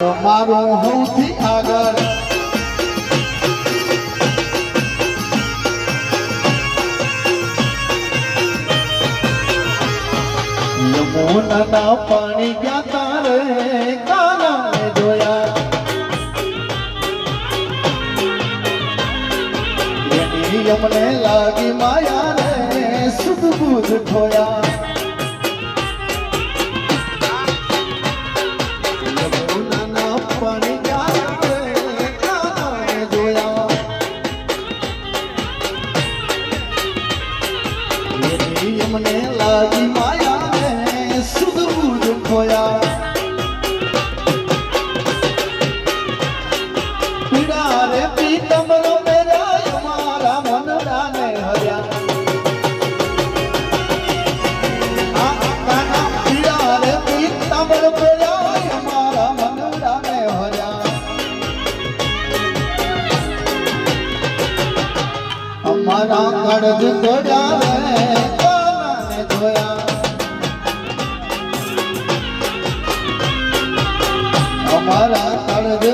મારું સૌથી આગળ યમુનાના પાણી ગયા તારે કાના જોયા એની અમને લાગી માયા રે સુદબુદ ખોયા મને લાગી માયા ને સુદબુદ ખોયા પીડા રે પીતમરો મેરા મારા મનડા ને હર્યા પીડા રે પીતમરો મેરા મારા મનડા ને હર્યા અમારા કડજ તોડ્યા રે અમારા તળજ